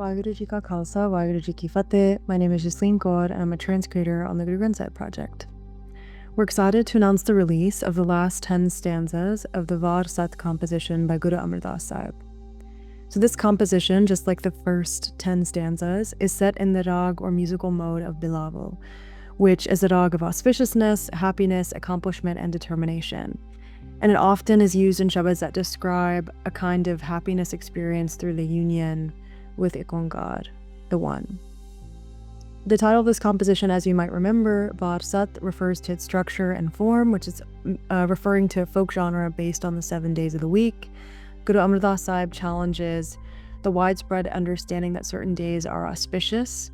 Waheguru Ji Ka Khalsa, Waheguru Ji Ki Fateh. My name is Jasleen Kaur and I'm a trans creator on the Guru Granth Sahib project. We're excited to announce the release of the last 10 stanzas of the Var Sat composition by Guru Amardas Sahib. So this composition, just like the first 10 stanzas, is set in the rag or musical mode of Bilaval, which is a rag of auspiciousness, happiness, accomplishment, and determination. And it often is used in shabads that describe a kind of happiness experience through the union with IkOankar, the One. The title of this composition, as you might remember, Var Sat, refers to its structure and form, which is referring to a folk genre based on the 7 days of the week. Guru Amardas Sahib challenges the widespread understanding that certain days are auspicious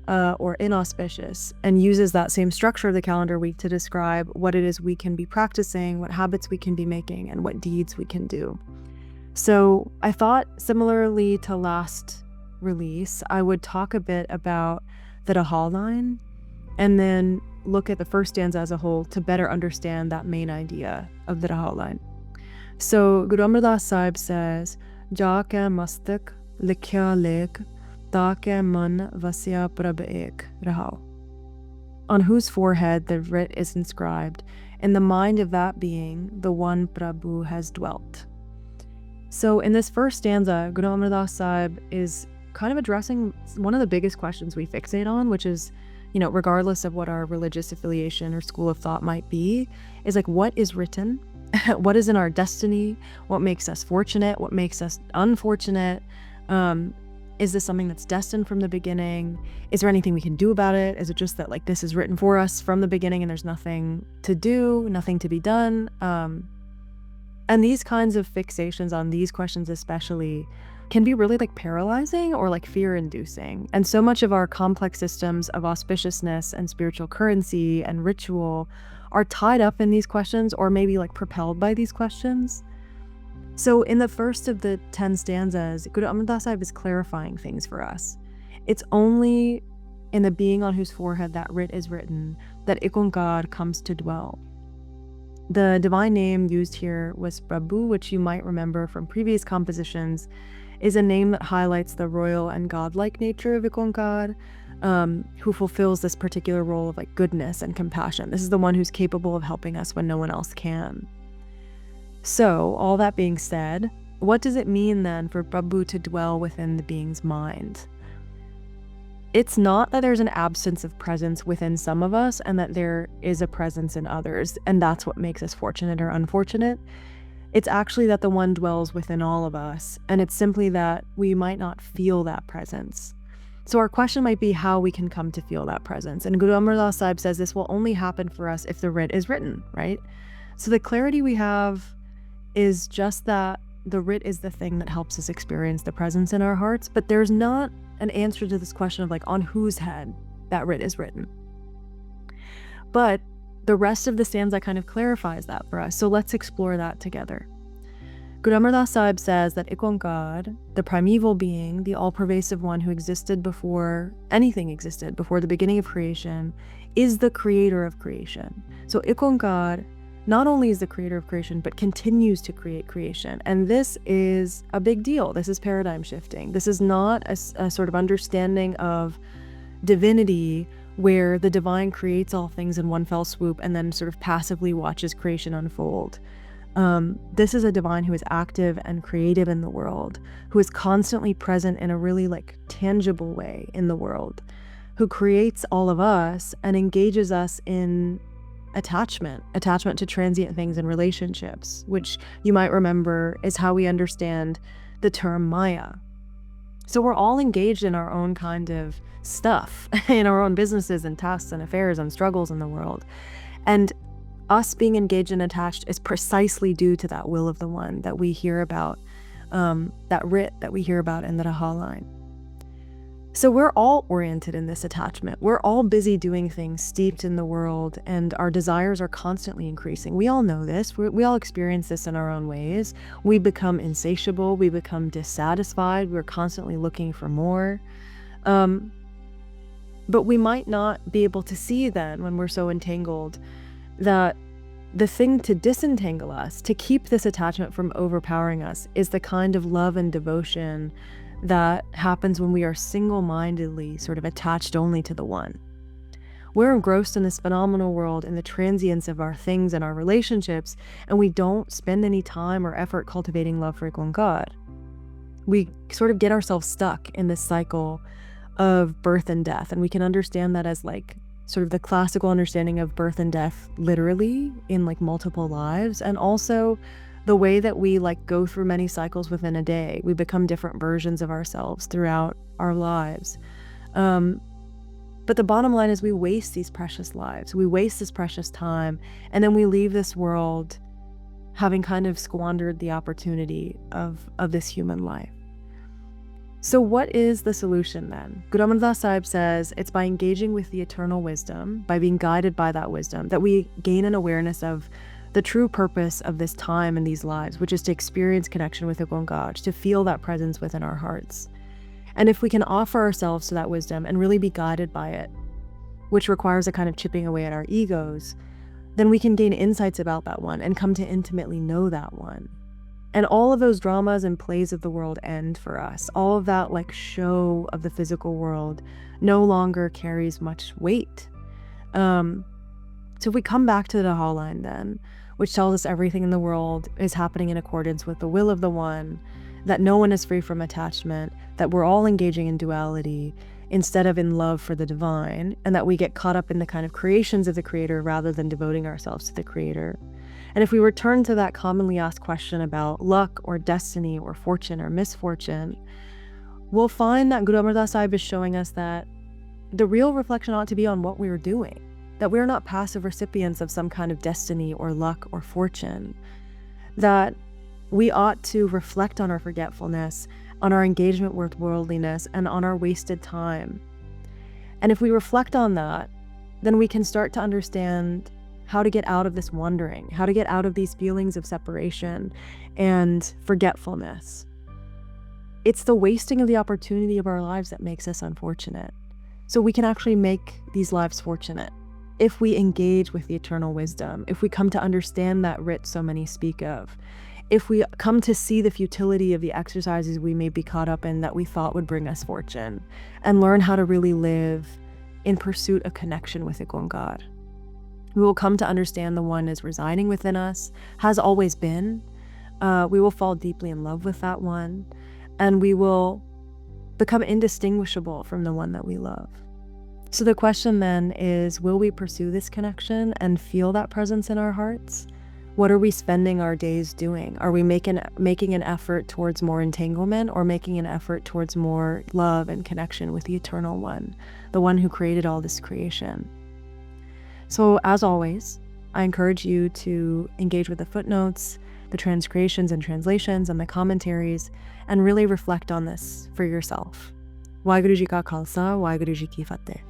or inauspicious, and uses that same structure of the calendar week to describe what it is we can be practicing, what habits we can be making, and what deeds we can do. So I thought, similarly to last release, I would talk a bit about the Rahau Line and then look at the first stanza as a whole to better understand that main idea of the Rahau Line. So Guru Amardas Sahib says, Ja ke mastak likhya lekh, ta ke man vasya prab ek Rahau. On whose forehead the writ is inscribed, in the mind of that being, the one Prabhu has dwelt. So in this first stanza, Guru Amardas Sahib is kind of addressing one of the biggest questions we fixate on, which is, regardless of what our religious affiliation or school of thought might be, is like, what is written? What is in our destiny? What makes us fortunate? What makes us unfortunate? Is this something that's destined from the beginning? Is there anything we can do about it? Is it just that this is written for us from the beginning and there's nothing to do, nothing to be done? And these kinds of fixations on these questions especially can be really paralyzing or fear-inducing. And so much of our complex systems of auspiciousness and spiritual currency and ritual are tied up in these questions, or maybe propelled by these questions. So in the first of the 10 stanzas, Guru Amardas Sahib is clarifying things for us. It's only in the being on whose forehead that writ is written that IkOankar comes to dwell. The divine name used here was Prabhu, which you might remember from previous compositions, is a name that highlights the royal and godlike nature of IkOankar, who fulfills this particular role of goodness and compassion. This is the one who's capable of helping us when no one else can. So, all that being said, what does it mean then for Prabhu to dwell within the being's mind? It's not that there's an absence of presence within some of us and that there is a presence in others, and that's what makes us fortunate or unfortunate. It's actually that the one dwells within all of us, and it's simply that we might not feel that presence. So our question might be how we can come to feel that presence. And Guru Amardas Sahib says this will only happen for us if the writ is written, right? So the clarity we have is just that the writ is the thing that helps us experience the presence in our hearts, but there's not an answer to this question of on whose head that writ is written. But the rest of the stanza kind of clarifies that for us, so let's explore that together. Guru Amardas Sahib says that IkOankar, the primeval being, the all-pervasive one who existed before anything existed, before the beginning of creation, is the creator of creation. So IkOankar not only is the creator of creation, but continues to create creation. And this is a big deal. This is paradigm shifting. This is not a sort of understanding of divinity where the divine creates all things in one fell swoop and then sort of passively watches creation unfold. This is a divine who is active and creative in the world, who is constantly present in a really tangible way in the world, who creates all of us and engages us in attachment to transient things and relationships, which you might remember is how we understand the term Maya. So we're all engaged in our own kind of stuff, in our own businesses and tasks and affairs and struggles in the world. And us being engaged and attached is precisely due to that will of the one that we hear about, that writ that we hear about in the Rahau Line. So we're all oriented in this attachment. We're all busy doing things steeped in the world, and our desires are constantly increasing. We all know this. We all experience this in our own ways. We become insatiable. We become dissatisfied. We're constantly looking for more. But we might not be able to see then, when we're so entangled, that the thing to disentangle us, to keep this attachment from overpowering us, is the kind of love and devotion that happens when we are single-mindedly sort of attached only to the one. We're engrossed in this phenomenal world and the transience of our things and our relationships, and we don't spend any time or effort cultivating love for IkOankar. We sort of get ourselves stuck in this cycle of birth and death, and we can understand that as like sort of the classical understanding of birth and death literally in like multiple lives, and also the way that we like go through many cycles within a day. We become different versions of ourselves throughout our lives. But the bottom line is we waste these precious lives. We waste this precious time, and then we leave this world having kind of squandered the opportunity of this human life. So what is the solution then? Guru Amardas Sahib says it's by engaging with the eternal wisdom, by being guided by that wisdom, that we gain an awareness of the true purpose of this time and these lives, which is to experience connection with IkOankar, to feel that presence within our hearts. And if we can offer ourselves to that wisdom and really be guided by it, which requires a kind of chipping away at our egos, then we can gain insights about that one and come to intimately know that one. And all of those dramas and plays of the world end for us. All of that like show of the physical world no longer carries much weight. So if we come back to the Rahau Line then, which tells us everything in the world is happening in accordance with the will of the one, that no one is free from attachment, that we're all engaging in duality instead of in love for the divine, and that we get caught up in the kind of creations of the creator rather than devoting ourselves to the creator. And if we return to that commonly asked question about luck or destiny or fortune or misfortune, we'll find that Guru Amardas Sahib is showing us that the real reflection ought to be on what we're doing, that we're not passive recipients of some kind of destiny or luck or fortune, that we ought to reflect on our forgetfulness, on our engagement with worldliness, and on our wasted time. And if we reflect on that, then we can start to understand how to get out of this wandering, how to get out of these feelings of separation and forgetfulness. It's the wasting of the opportunity of our lives that makes us unfortunate. So we can actually make these lives fortunate if we engage with the eternal wisdom, if we come to understand that writ so many speak of, if we come to see the futility of the exercises we may be caught up in that we thought would bring us fortune, and learn how to really live in pursuit of connection with IkOankar. We will come to understand the one is residing within us, has always been. We will fall deeply in love with that one, and we will become indistinguishable from the one that we love. So the question then is, will we pursue this connection and feel that presence in our hearts? What are we spending our days doing? Are we making an effort towards more entanglement, or making an effort towards more love and connection with the eternal one, the one who created all this creation? So as always, I encourage you to engage with the footnotes, the transcreations and translations, and the commentaries, and really reflect on this for yourself. Waheguru Ji Ka Khalsa, Waheguru Ji Ki Fateh.